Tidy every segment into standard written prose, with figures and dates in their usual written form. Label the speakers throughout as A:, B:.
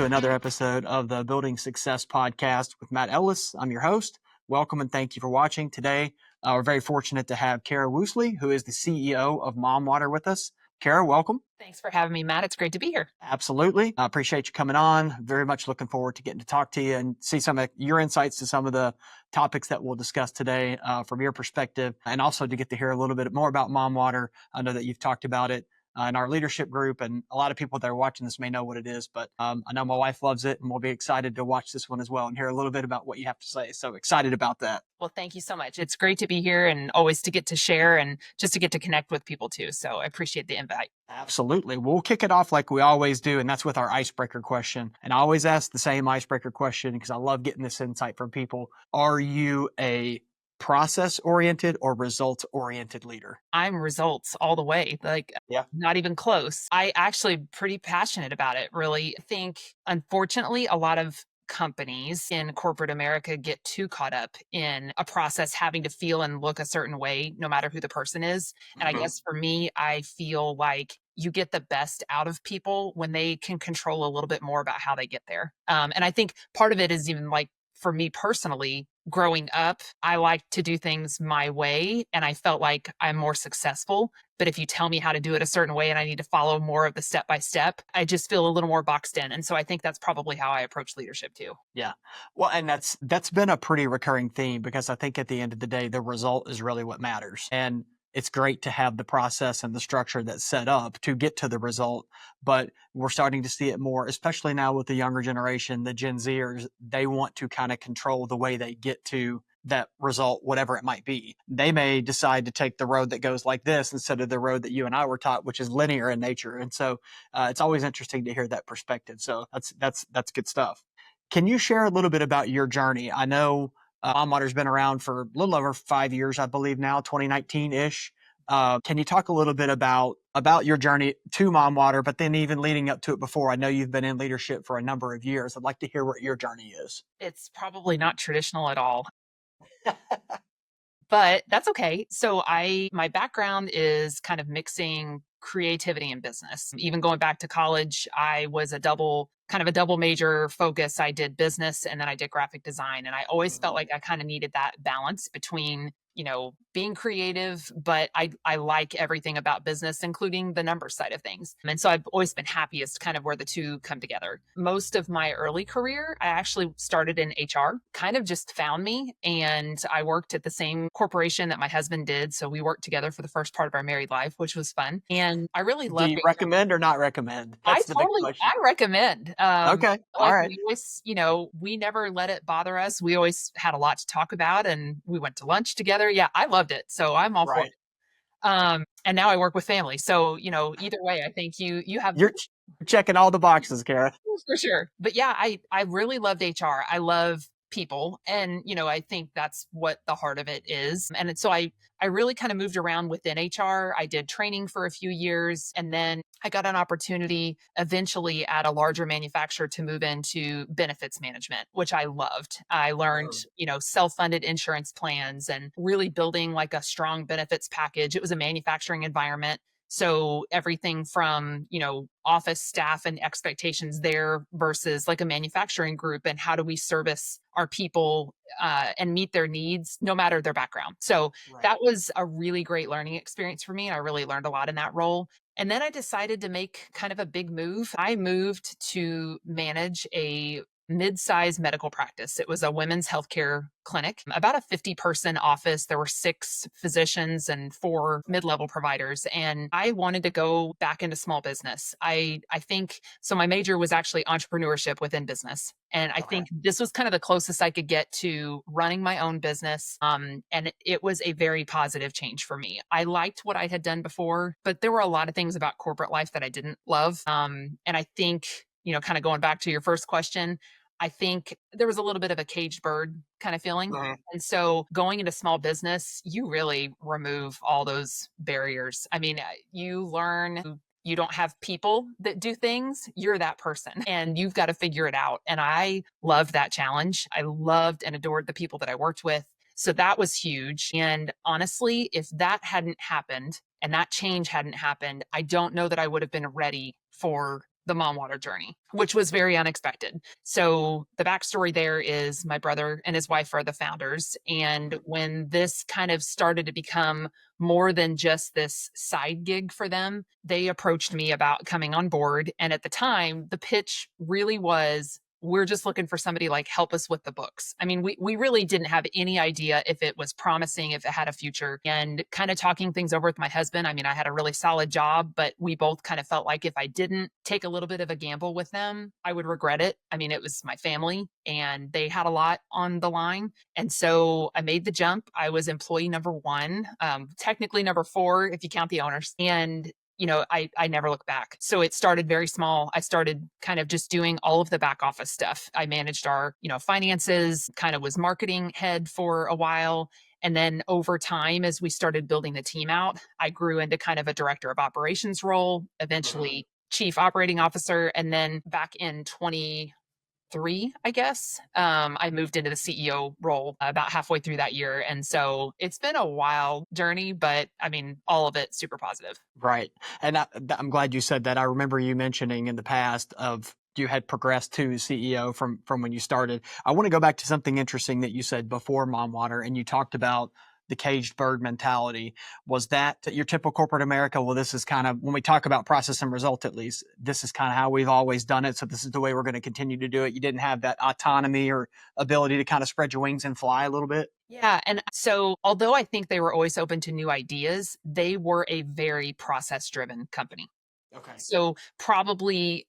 A: to another episode of the Building Success Podcast with Matt Ellis. I'm your host. Welcome and thank you for watching. Today, we're very fortunate to have Kara Woolsey, who is the CEO of MomWater, with us. Kara, welcome.
B: Thanks for having me, Matt. It's great to be here.
A: Absolutely. I appreciate you coming on. Very much looking forward to getting to talk to you and see some of your insights to some of the topics that we'll discuss today from your perspective, and also to get to hear a little bit more about MomWater. I know that you've talked about it in our leadership group, and a lot of people that are watching this may know what it is, but I know my wife loves it, and we'll be excited to watch this one as well and hear a little bit about what you have to say. So excited about that.
B: Well, thank you so much. It's great to be here and always to get to share and just to get to connect with people too. So I appreciate the invite.
A: Absolutely. We'll kick it off like we always do, and that's with our icebreaker question. And I always ask the same icebreaker question because I love getting this insight from people. Are you a process-oriented or results-oriented leader?
B: I'm results all the way, not even close. I actually pretty passionate about it, really. I think, unfortunately, a lot of companies in corporate America get too caught up in a process having to feel and look a certain way, no matter who the person is. And I guess for me, I feel like you get the best out of people when they can control a little bit more about how they get there. And I think part of it is even like, for me personally, growing up, I like to do things my way, and I felt like I'm more successful. But if you tell me how to do it a certain way and I need to follow more of the step by step, I just feel a little more boxed in. And so I think that's probably how I approach leadership too.
A: Yeah. Well, and that's been a pretty recurring theme because I think at the end of the day, the result is really what matters. And it's great to have the process and the structure that's set up to get to the result, but we're starting to see it more, especially now with the younger generation, the Gen Zers. They want to kind of control the way they get to that result, whatever it might be. They may decide to take the road that goes like this instead of the road that you and I were taught, which is linear in nature. And so it's always interesting to hear that perspective. So that's good stuff. Can you share a little bit about your journey? I know MomWater's been around for a little over 5 years, I believe now, 2019-ish. Can you talk a little bit about your journey to MomWater, but then even leading up to it before? I know you've been in leadership for a number of years. I'd like to hear what your journey is.
B: It's probably not traditional at all, but that's okay. So my background is kind of mixing creativity and business. Even going back to college, I was a double major focus. I did business and then I did graphic design. And I always felt like I kind of needed that balance between, being creative, but I like everything about business, including the numbers side of things. And so I've always been happiest kind of where the two come together. Most of my early career, I actually started in HR, kind of just found me. And I worked at the same corporation that my husband did. So we worked together for the first part of our married life, which was fun. And I really
A: Do
B: loved
A: you
B: it.
A: recommend or not recommend? That's the big question.
B: I recommend.
A: Okay. All right.
B: We always, we never let it bother us. We always had a lot to talk about and we went to lunch together. Yeah, I loved it. So I'm all for
A: Right.
B: it. And now I work with family. So, either way, I think you have
A: You're checking all the boxes, Kara.
B: for sure. But yeah, I really loved HR. I love people. And, I think that's what the heart of it is. And so I really kind of moved around within HR. I did training for a few years. And then I got an opportunity eventually at a larger manufacturer to move into benefits management, which I loved. I learned, self-funded insurance plans and really building like a strong benefits package. It was a manufacturing environment. So everything from, office staff and expectations there versus like a manufacturing group, and how do we service our people and meet their needs, no matter their background. So that was a really great learning experience for me. And I really learned a lot in that role. And then I decided to make kind of a big move. I moved to manage a mid-sized medical practice. It was a women's healthcare clinic, about a 50-person office. There were 6 physicians and 4 mid-level providers. And I wanted to go back into small business. I think, so my major was actually entrepreneurship within business. And I think this was kind of the closest I could get to running my own business. And it was a very positive change for me. I liked what I had done before, but there were a lot of things about corporate life that I didn't love. And I think, kind of going back to your first question, I think there was a little bit of a caged bird kind of feeling. And so going into small business, you really remove all those barriers. I mean, you learn you don't have people that do things. You're that person and you've got to figure it out. And I loved that challenge. I loved and adored the people that I worked with. So that was huge. And honestly, if that hadn't happened and that change hadn't happened, I don't know that I would have been ready for the MomWater journey, which was very unexpected. So the backstory there is my brother and his wife are the founders. And when this kind of started to become more than just this side gig for them, they approached me about coming on board. And at the time, the pitch really was, we're just looking for somebody like help us with the books. I mean, we really didn't have any idea if it was promising, if it had a future. And kind of talking things over with my husband. I mean, I had a really solid job, but we both kind of felt like if I didn't take a little bit of a gamble with them, I would regret it. I mean, it was my family and they had a lot on the line. And so I made the jump. I was employee number one, technically number four, if you count the owners. And I never looked back. So it started very small. I started kind of just doing all of the back office stuff. I managed our, finances, kind of was marketing head for a while. And then over time, as we started building the team out, I grew into kind of a director of operations role, eventually chief operating officer. And then back in 2023, I guess, I moved into the CEO role about halfway through that year. And so it's been a wild journey, but I mean, all of it super positive.
A: Right. And I'm glad you said that. I remember you mentioning in the past of you had progressed to CEO from when you started. I want to go back to something interesting that you said before MomWater, and you talked about the caged bird mentality. Was that your typical corporate America? Well, this is kind of, when we talk about process and result, at least, this is kind of how we've always done it. So this is the way we're going to continue to do it. You didn't have that autonomy or ability to kind of spread your wings and fly a little bit.
B: Yeah. And so, although I think they were always open to new ideas, they were a very process driven company.
A: Okay.
B: So, probably,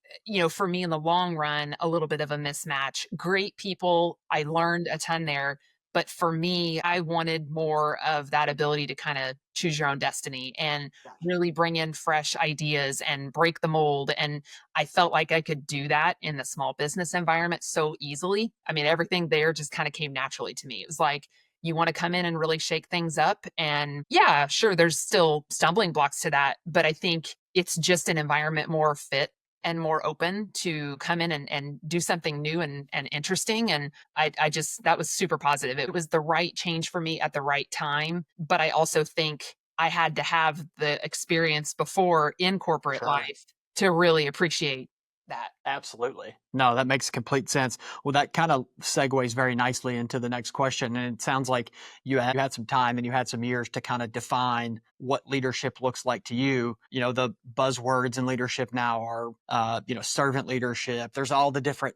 B: for me in the long run, a little bit of a mismatch. Great people. I learned a ton there. But for me, I wanted more of that ability to kind of choose your own destiny and
A: Gotcha.
B: really bring in fresh ideas and break the mold. And I felt like I could do that in the small business environment so easily. I mean, everything there just kind of came naturally to me. It was like, you want to come in and really shake things up. And yeah, sure, there's still stumbling blocks to that. But I think it's just an environment more fit and more open to come in and do something new and interesting. And I just, that was super positive. It was the right change for me at the right time. But I also think I had to have the experience before in corporate
A: Sure.
B: life to really appreciate that.
A: Absolutely. No, that makes complete sense. Well, that kind of segues very nicely into the next question. And it sounds like you had some time and you had some years to kind of define what leadership looks like to you. The buzzwords in leadership now are, servant leadership. There's all the different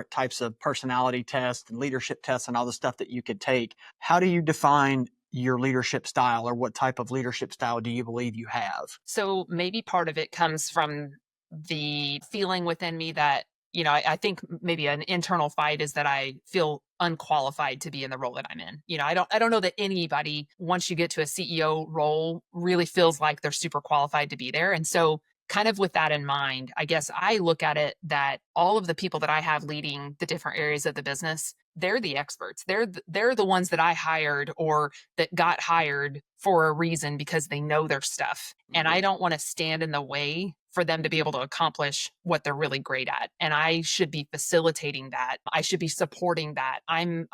A: types of personality tests and leadership tests and all the stuff that you could take. How do you define your leadership style, or what type of leadership style do you believe you have?
B: So maybe part of it comes from the feeling within me that, I think maybe an internal fight is that I feel unqualified to be in the role that I'm in. I don't know that anybody, once you get to a CEO role, really feels like they're super qualified to be there. And so kind of with that in mind, I guess I look at it that all of the people that I have leading the different areas of the business, they're the experts. They're the ones that I hired or that got hired for a reason because they know their stuff. And I don't want to stand in the way for them to be able to accomplish what they're really great at. And I should be facilitating that. I should be supporting that. I'm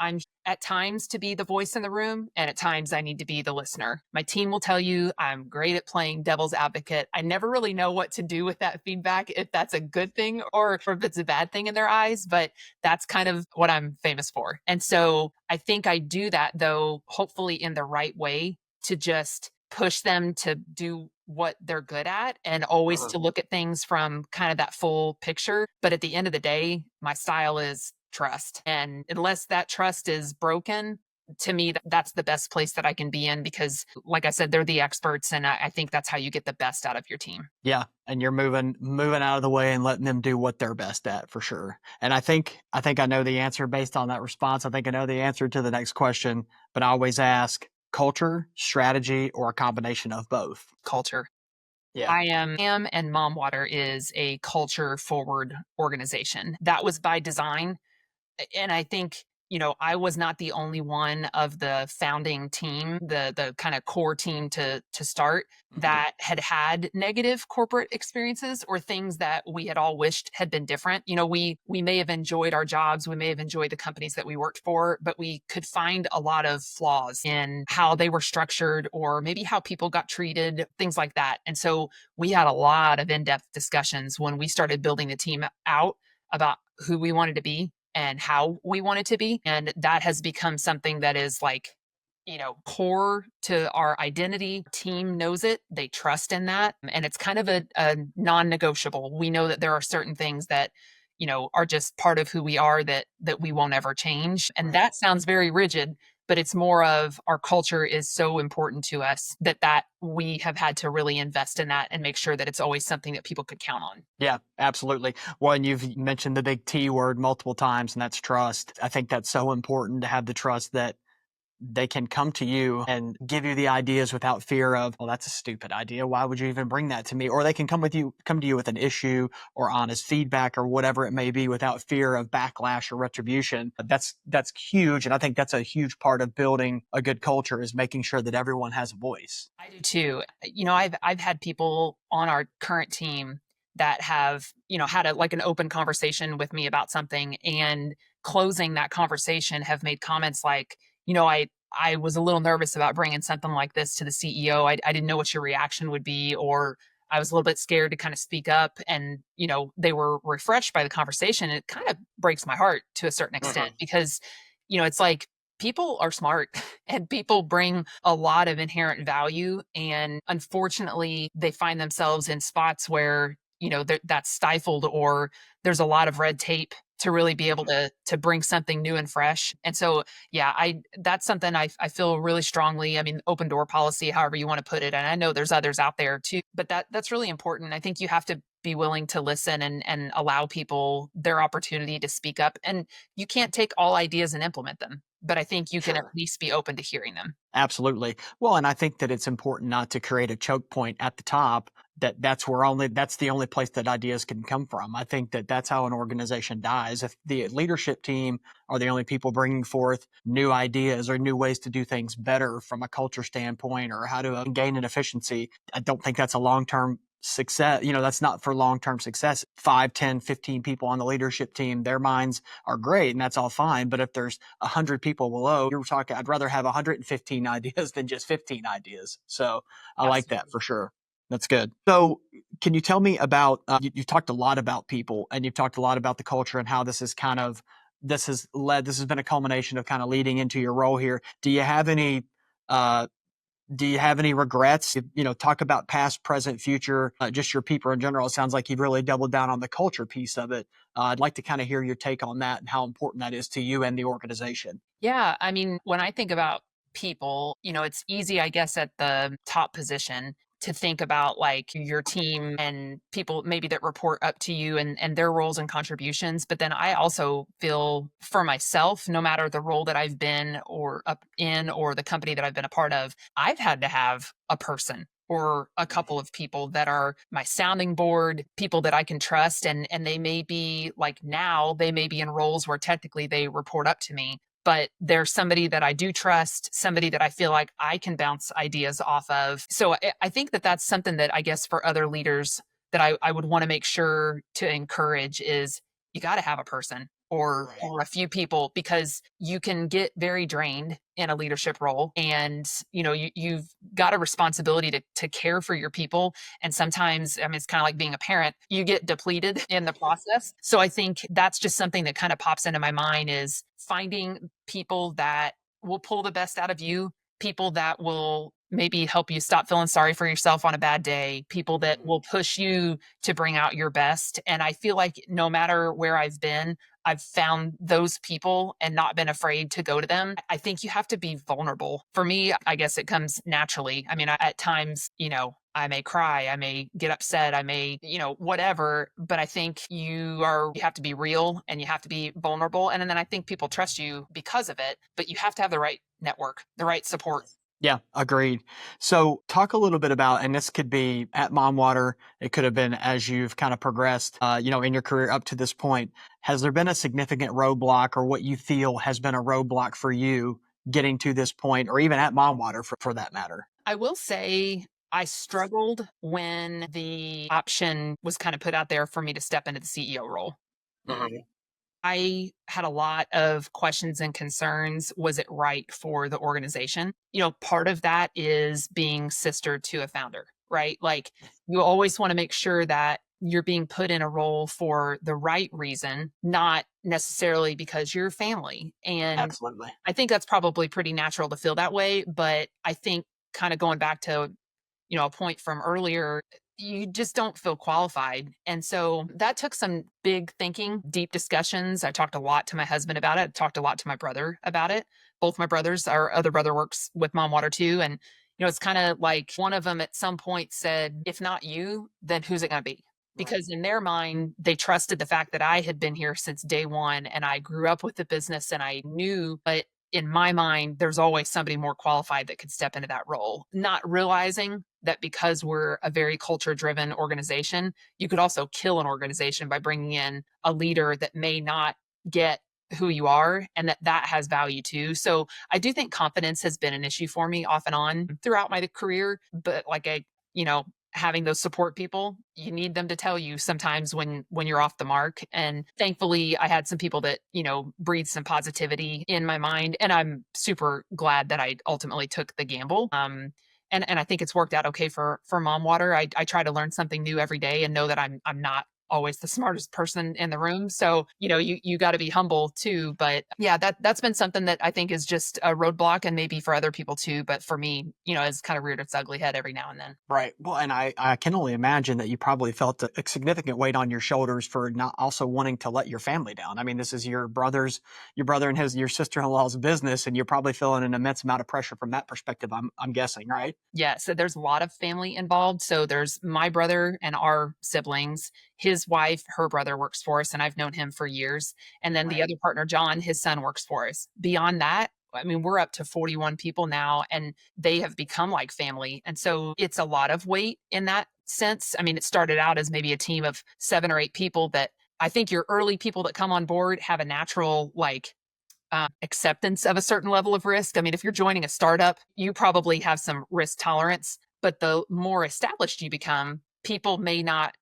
B: at times to be the voice in the room, and at times I need to be the listener. My team will tell you I'm great at playing devil's advocate. I never really know what to do with that feedback, if that's a good thing or if it's a bad thing in their eyes, but that's kind of what I'm famous for. And so I think I do that, though, hopefully in the right way, to just push them to do what they're good at and always to look at things from kind of that full picture. But at the end of the day, my style is trust. And unless that trust is broken, to me, that's the best place that I can be in because, like I said, they're the experts. And I think that's how you get the best out of your team.
A: Yeah, and you're moving out of the way and letting them do what they're best at, for sure. And I think I know the answer based on that response. I think I know the answer to the next question, but I always ask: culture, strategy, or a combination of both?
B: Culture.
A: Yeah.
B: I am, and MomWater is a culture forward organization. That was by design. And I think, I was not the only one of the founding team, the kind of core team to start, that had negative corporate experiences or things that we had all wished had been different. We may have enjoyed our jobs, we may have enjoyed the companies that we worked for, but we could find a lot of flaws in how they were structured or maybe how people got treated, things like that. And so we had a lot of in-depth discussions when we started building the team out about who we wanted to be and how we wanted to be. And that has become something that is like, core to our identity. Team knows it. They trust in that. And it's kind of a non-negotiable. We know that there are certain things that, are just part of who we are that we won't ever change. And that sounds very rigid, but it's more of our culture is so important to us that we have had to really invest in that and make sure that it's always something that people could count on.
A: Yeah, absolutely. Well, and you've mentioned the big T word multiple times, and that's trust. I think that's so important to have the trust that they can come to you and give you the ideas without fear of, well, that's a stupid idea. Why would you even bring that to me? Or they can come to you with an issue or honest feedback or whatever it may be without fear of backlash or retribution. That's huge. And I think that's a huge part of building a good culture is making sure that everyone has a voice.
B: I do too. I've had people on our current team that have, had an open conversation with me about something, and closing that conversation have made comments like, I was a little nervous about bringing something like this to the CEO. I didn't know what your reaction would be, or I was a little bit scared to kind of speak up. And, they were refreshed by the conversation. It kind of breaks my heart to a certain extent because, it's like people are smart and people bring a lot of inherent value. And unfortunately, they find themselves in spots where, that's stifled, or there's a lot of red tape to really be able to bring something new and fresh. And so, yeah, that's something I feel really strongly. I mean, open door policy, however you want to put it. And I know there's others out there too, but that's really important. I think you have to be willing to listen and allow people their opportunity to speak up. And you can't take all ideas and implement them, but I think you can at least be open to hearing them.
A: Absolutely. Well, and I think that it's important not to create a choke point at the top that's the only place that ideas can come from. I think that that's how an organization dies. If the leadership team are the only people bringing forth new ideas or new ways to do things better from a culture standpoint or how to gain an efficiency, I don't think that's a long-term success. That's not for long-term success. 5, 10, 15 people on the leadership team, their minds are great and that's all fine. But if there's 100 people below, you're talking, I'd rather have 115 ideas than just 15 ideas. So I like that for sure. That's good. So can you tell me about, you've talked a lot about people and you've talked a lot about the culture and how this has been a culmination of kind of leading into your role here. Uh, do you have any regrets? Talk about past, present, future, just your people in general. It sounds like you've really doubled down on the culture piece of it. I'd like to kind of hear your take on that and how important that is to you and the organization.
B: Yeah. I mean, when I think about people, it's easy, I guess, at the top position to think about like your team and people maybe that report up to you and their roles and contributions. But then I also feel for myself, no matter the role that I've been or up in or the company that I've been a part of, I've had to have a person or a couple of people that are my sounding board, people that I can trust. And they may be like now, they may be in roles where technically they report up to me, but there's somebody that I do trust, somebody that I feel like I can bounce ideas off of. So I think that that's something that I guess for other leaders that I would want to make sure to encourage is you got to have a person or a few people because you can get very drained in a leadership role. And, you've got a responsibility to care for your people. And sometimes, I mean, it's kind of like being a parent, you get depleted in the process. So I think that's just something that kind of pops into my mind is finding people that will pull the best out of you, people that will maybe help you stop feeling sorry for yourself on a bad day, people that will push you to bring out your best. And I feel like no matter where I've been, I've found those people and not been afraid to go to them. I think you have to be vulnerable. For me, I guess it comes naturally. I mean, at times, I may cry, I may get upset, I may, whatever, but I think you have to be real and you have to be vulnerable. And then I think people trust you because of it, but you have to have the right network, the right support.
A: Yeah, agreed. So talk a little bit about, and this could be at MomWater, it could have been as you've kind of progressed, in your career up to this point. Has there been a significant roadblock or what you feel has been a roadblock for you getting to this point, or even at MomWater for that matter?
B: I will say I struggled when the option was kind of put out there for me to step into the CEO role.
A: Mhm.
B: I had a lot of questions and concerns. Was it right for the organization? Part of that is being sister to a founder, right? Like you always want to make sure that you're being put in a role for the right reason, not necessarily because you're family. And
A: Absolutely.
B: I think that's probably pretty natural to feel that way. But I think kind of going back to a point from earlier, you just don't feel qualified. And so that took some big thinking, deep discussions. I talked a lot to my husband about it. I talked a lot to my brother about it. Both my brothers, our other brother works with MomWater too. And, it's kind of like one of them at some point said, if not you, then who's it going to be?
A: Right.
B: Because in their mind, they trusted the fact that I had been here since day one and I grew up with the business and I knew, but in my mind, there's always somebody more qualified that could step into that role, not realizing that because we're a very culture driven organization, you could also kill an organization by bringing in a leader that may not get who you are and that has value too. So I do think confidence has been an issue for me off and on throughout my career, but like you know, having those support people, you need them to tell you sometimes when you're off the mark. And thankfully I had some people that breathed some positivity in my mind, and I'm super glad that I ultimately took the gamble. And I think it's worked out okay for MomWater. I try to learn something new every day and know that I'm not always the smartest person in the room. So, you got to be humble too. But yeah, that's been something that I think is just a roadblock, and maybe for other people too. But for me, it's kind of reared its ugly head every now and then.
A: Right. Well, and I can only imagine that you probably felt a significant weight on your shoulders for not also wanting to let your family down. I mean, this is your brother and your sister-in-law's business, and you're probably feeling an immense amount of pressure from that perspective. I'm guessing, right?
B: Yeah, so there's a lot of family involved. So there's my brother and our siblings. His wife, her brother works for us, and I've known him for years. And then the
A: Right.
B: other partner, John, his son works for us. Beyond that, I mean, we're up to 41 people now, and they have become like family. And so it's a lot of weight in that sense. I mean, it started out as maybe a team of 7 or 8 people that I think your early people that come on board have a natural, like, acceptance of a certain level of risk. I mean, if you're joining a startup, you probably have some risk tolerance, but the more established you become, people may not,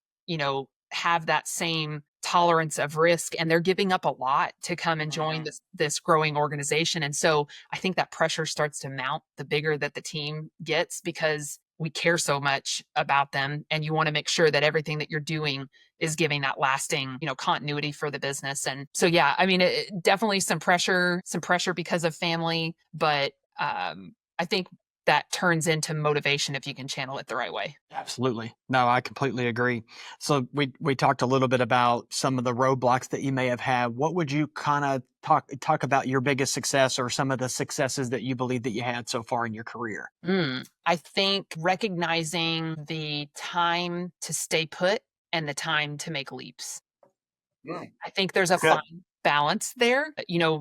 B: have that same tolerance of risk, and they're giving up a lot to come and join
A: Mhm.
B: this growing organization. And so I think that pressure starts to mount the bigger that the team gets, because we care so much about them, and you want to make sure that everything that you're doing is giving that lasting, continuity for the business. And so, yeah, I mean, definitely some pressure because of family, but I think that turns into motivation if you can channel it the right way.
A: Absolutely. No, I completely agree. So we talked a little bit about some of the roadblocks that you may have had. What would you kind of talk about your biggest success or some of the successes that you believe that you had so far in your career?
B: I think recognizing the time to stay put and the time to make leaps.
A: Mm.
B: I think there's a
A: Good.
B: fine balance there.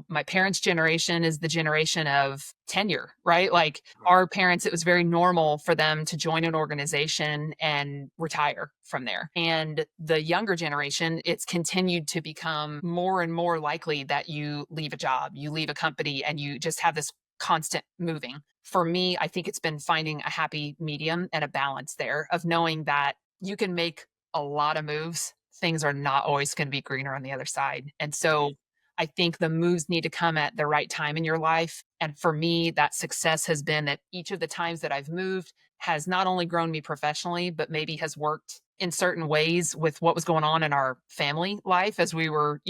B: My parents' generation is the generation of tenure, right? Like
A: Right.
B: our parents, it was very normal for them to join an organization and retire from there. And the younger generation, it's continued to become more and more likely that you leave a job, you leave a company, and you just have this constant moving. For me, I think it's been finding a happy medium and a balance there of knowing that you can make a lot of moves. Things are not always going to be greener on the other side. And so I think the moves need to come at the right time in your life. And for me, that success has been that each of the times that I've moved has not only grown me professionally, but maybe has worked in certain ways with what was going on in our family life as we were,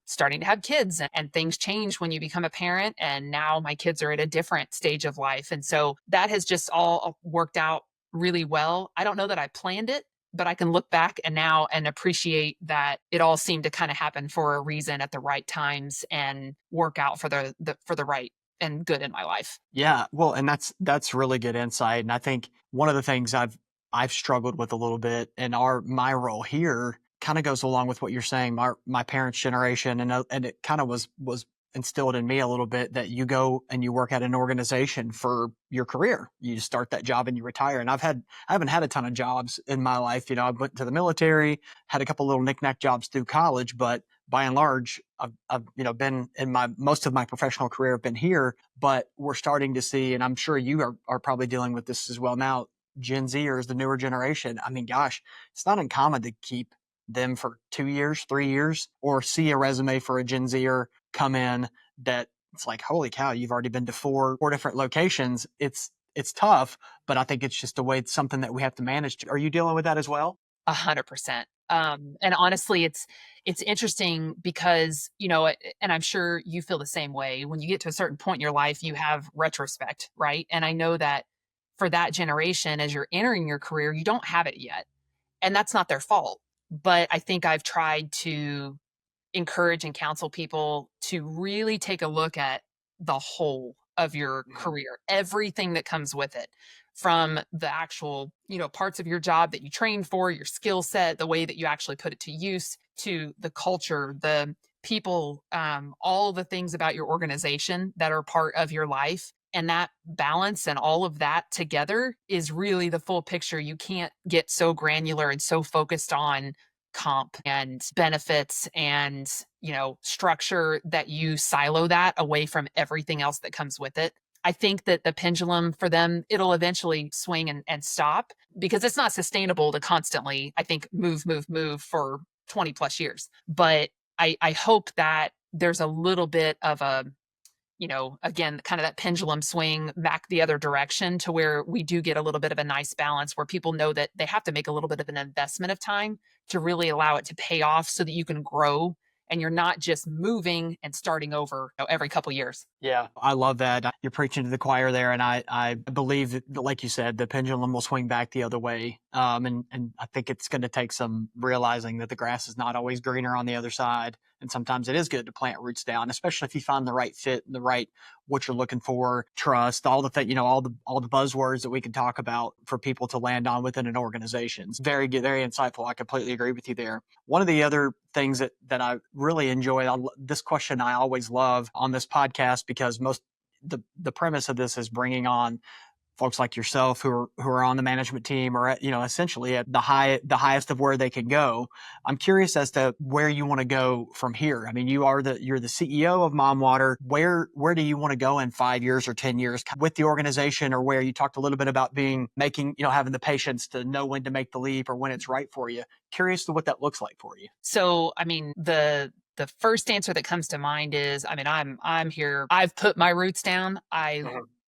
B: starting to have kids, and things change when you become a parent. And now my kids are at a different stage of life. And so that has just all worked out really well. I don't know that I planned it, but I can look back and now and appreciate that it all seemed to kind of happen for a reason at the right times and work out for the right and good in my life.
A: Yeah, well, and that's really good insight. And I think one of the things I've struggled with a little bit in our my role here kind of goes along with what you're saying. My parents' generation, and it kind of was instilled in me a little bit that you go and you work at an organization for your career. You start that job and you retire. And I haven't had a ton of jobs in my life. I went to the military, had a couple little knickknack jobs through college, but by and large, I've been in most of my professional career, I've been here, but we're starting to see, and I'm sure you are probably dealing with this as well now, Gen Zers, the newer generation. I mean, gosh, it's not uncommon to keep them for 2 years, 3 years, or see a resume for a Gen Zer come in that it's like, holy cow, you've already been to four different locations. It's tough, but I think it's just a way, it's something that we have to manage. Are you dealing with that as well?
B: 100%. And honestly, it's interesting because, and I'm sure you feel the same way. When you get to a certain point in your life, you have retrospect, right? And I know that for that generation, as you're entering your career, you don't have it yet. And that's not their fault. But I think I've tried to encourage and counsel people to really take a look at the whole of your career, everything that comes with it, from the actual, parts of your job that you trained for, your skill set, the way that you actually put it to use, to the culture, the people, all the things about your organization that are part of your life. And that balance and all of that together is really the full picture. You can't get so granular and so focused on comp and benefits and, structure that you silo that away from everything else that comes with it. I think that the pendulum for them, it'll eventually swing and stop, because it's not sustainable to constantly, I think, move for 20 plus years. But I hope that there's a little bit of a, again, kind of that pendulum swing back the other direction, to where we do get a little bit of a nice balance where people know that they have to make a little bit of an investment of time to really allow it to pay off, so that you can grow and you're not just moving and starting over, every couple years.
A: Yeah, I love that. You're preaching to the choir there, and I believe that, like you said, the pendulum will swing back the other way. And I think it's going to take some realizing that the grass is not always greener on the other side, and sometimes it is good to plant roots down, especially if you find the right fit, and the right what you're looking for, trust, all the all the buzzwords that we can talk about for people to land on within an organization. It's very good, very insightful. I completely agree with you there. One of the other things that I really enjoy, this question I always love on this podcast, because the premise of this is bringing on folks like yourself who are on the management team, or essentially at the highest of where they can go. I'm curious as to where you want to go from here. I mean, you're the CEO of MomWater. Where do you want to go in 5 years or 10 years with the organization, or where you talked a little bit about having the patience to know when to make the leap or when it's right for you. Curious to what that looks like for you.
B: So, I mean, the first answer that comes to mind is, I mean, I'm here. I've put my roots down. I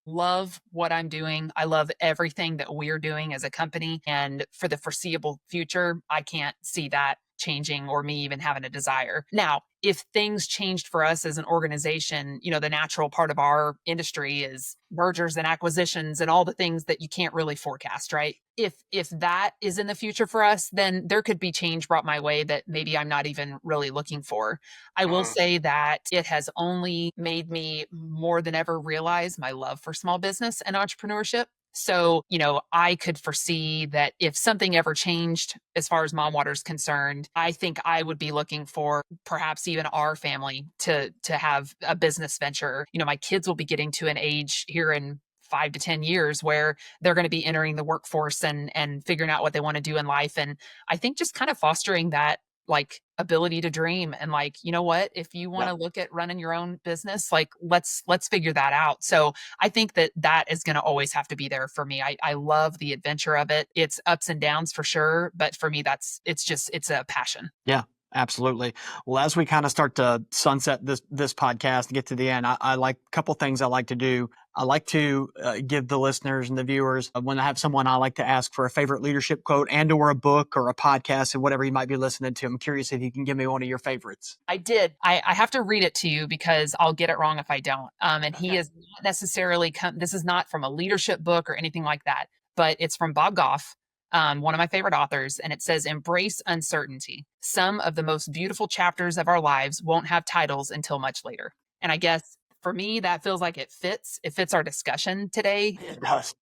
B: love what I'm doing. I love everything that we're doing as a company. And for the foreseeable future, I can't see that changing, or me even having a desire. Now, if things changed for us as an organization, the natural part of our industry is mergers and acquisitions and all the things that you can't really forecast, right? If that is in the future for us, then there could be change brought my way that maybe I'm not even really looking for. I will say that it has only made me more than ever realize my love for small business and entrepreneurship. So, I could foresee that if something ever changed as far as MomWater is concerned, I think I would be looking for perhaps even our family to have a business venture. My kids will be getting to an age here in 5 to 10 years where they're going to be entering the workforce and figuring out what they want to do in life. And I think just kind of fostering that, like, ability to dream, and, like, what, if you want to look at running your own business, like, let's figure that out. So I think that is going to always have to be there for me. I love the adventure of it. It's ups and downs for sure, but for me, it's a passion.
A: Yeah, absolutely. Well, as we kind of start to sunset this podcast and get to the end, I like a couple things I like to do. I like to give the listeners and the viewers, when I have someone, I like to ask for a favorite leadership quote and or a book or a podcast and whatever you might be listening to. I'm curious if you can give me one of your favorites.
B: I did. I have to read it to you because I'll get it wrong if I don't. And he is not necessarily this is not from a leadership book or anything like that, but it's from Bob Goff, one of my favorite authors, and it says, "Embrace uncertainty. Some of the most beautiful chapters of our lives won't have titles until much later." And I guess for me, that feels like it fits. It fits our discussion today.
A: It does.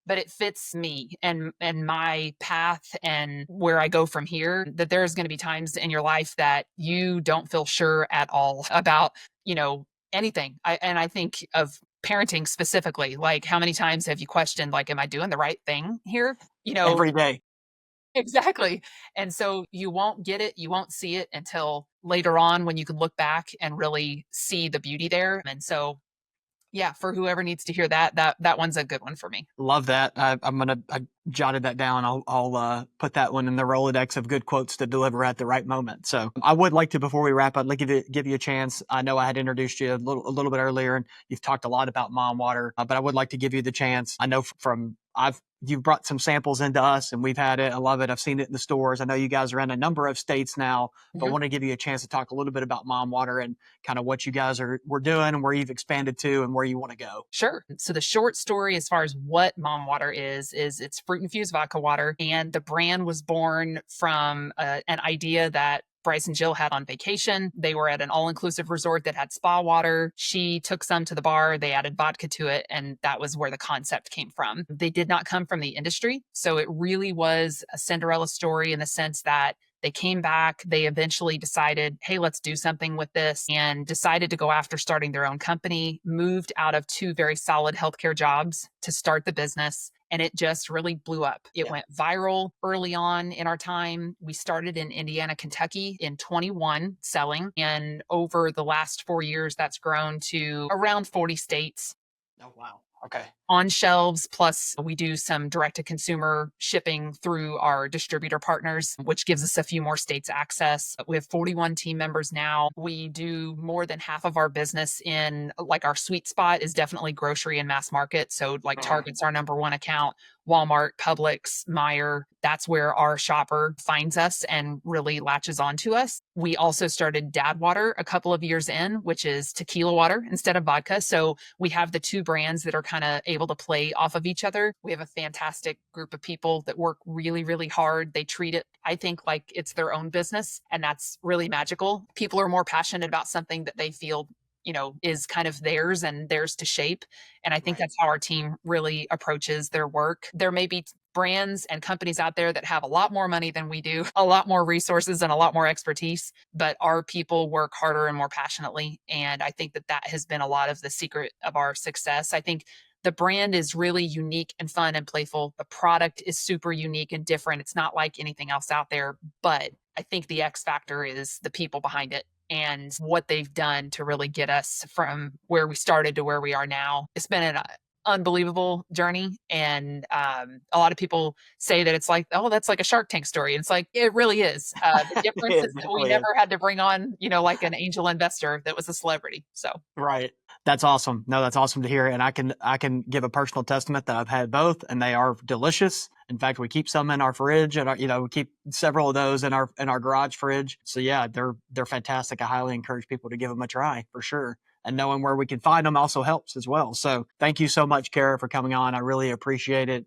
B: But it fits me and my path and where I go from here, that there's going to be times in your life that you don't feel sure at all about, anything. And I think of parenting specifically, like how many times have you questioned, like, am I doing the right thing here? You know,
A: Every day.
B: exactly. And so you won't get it, you won't see it until later on when you can look back and really see the beauty there. And so, yeah, for whoever needs to hear that, that one's a good one for me.
A: Love that. I jotted that down. I'll put that one in the Rolodex of good quotes to deliver at the right moment. So I would like to, before we wrap up, like give you a chance. I know I had introduced you a little bit earlier, and you've talked a lot about MomWater, but I would like to give you the chance. I know from you've brought some samples into us, and we've had it. I love it. I've seen it in the stores. I know you guys are in a number of states now, but I
B: Mhm.
A: want to give you a chance to talk a little bit about MomWater and kind of what you guys were doing and where you've expanded to and where you want to go.
B: Sure. So the short story as far as what MomWater is it's fruit infused vodka water, and the brand was born from an idea that Bryce and Jill had on vacation. They were at an all-inclusive resort that had spa water. She took some to the bar, they added vodka to it, and that was where the concept came from. They did not come from the industry, so it really was a Cinderella story in the sense that they came back. They eventually decided, hey, let's do something with this, and decided to go after starting their own company, moved out of two very solid healthcare jobs to start the business. And it just really blew up. It
A: Yeah.
B: went viral early on in our time. We started in Indiana, Kentucky in 21 selling. And over the last 4 years, that's grown to around 40 states
A: Oh, wow. Okay.
B: on shelves. Plus, we do some direct to consumer shipping through our distributor partners, which gives us a few more states access. We have 41 team members now. We do more than half of our business in, like, our sweet spot is definitely grocery and mass market. So, like, Target's our number one account. Walmart, Publix, Meijer, that's where our shopper finds us and really latches onto us. We also started Dad Water a couple of years in, which is tequila water instead of vodka. So we have the two brands that are kind of able to play off of each other. We have a fantastic group of people that work really, really hard. They treat it, I think, like it's their own business, and that's really magical. People are more passionate about something that they feel, is kind of theirs and theirs to shape. And I think
A: Right.
B: that's how our team really approaches their work. There may be brands and companies out there that have a lot more money than we do, a lot more resources and a lot more expertise, but our people work harder and more passionately. And I think that that has been a lot of the secret of our success. I think the brand is really unique and fun and playful. The product is super unique and different. It's not like anything else out there, but I think the X factor is the people behind it and what they've done to really get us from where we started to where we are now. It's been an unbelievable journey. And a lot of people say that it's like, oh, that's like a Shark Tank story. And it's like, it really is. The
A: It
B: difference
A: is,
B: is
A: it
B: that we
A: definitely
B: never
A: is.
B: had to bring on, like an angel investor that was a celebrity. So
A: Right. That's awesome. No, that's awesome to hear. And I can give a personal testament that I've had both, and they are delicious. In fact, we keep some in our fridge, and we keep several of those in our garage fridge. So yeah, they're fantastic. I highly encourage people to give them a try for sure. And knowing where we can find them also helps as well. So thank you so much, Kara, for coming on. I really appreciate it.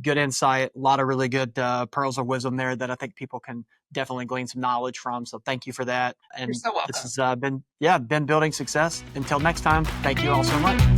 A: Good insight, a lot of really good pearls of wisdom there that I think people can definitely glean some knowledge from. So thank you for that.
B: you're
A: And
B: so
A: this
B: welcome.
A: has been building success. Until next time, thank you all so much.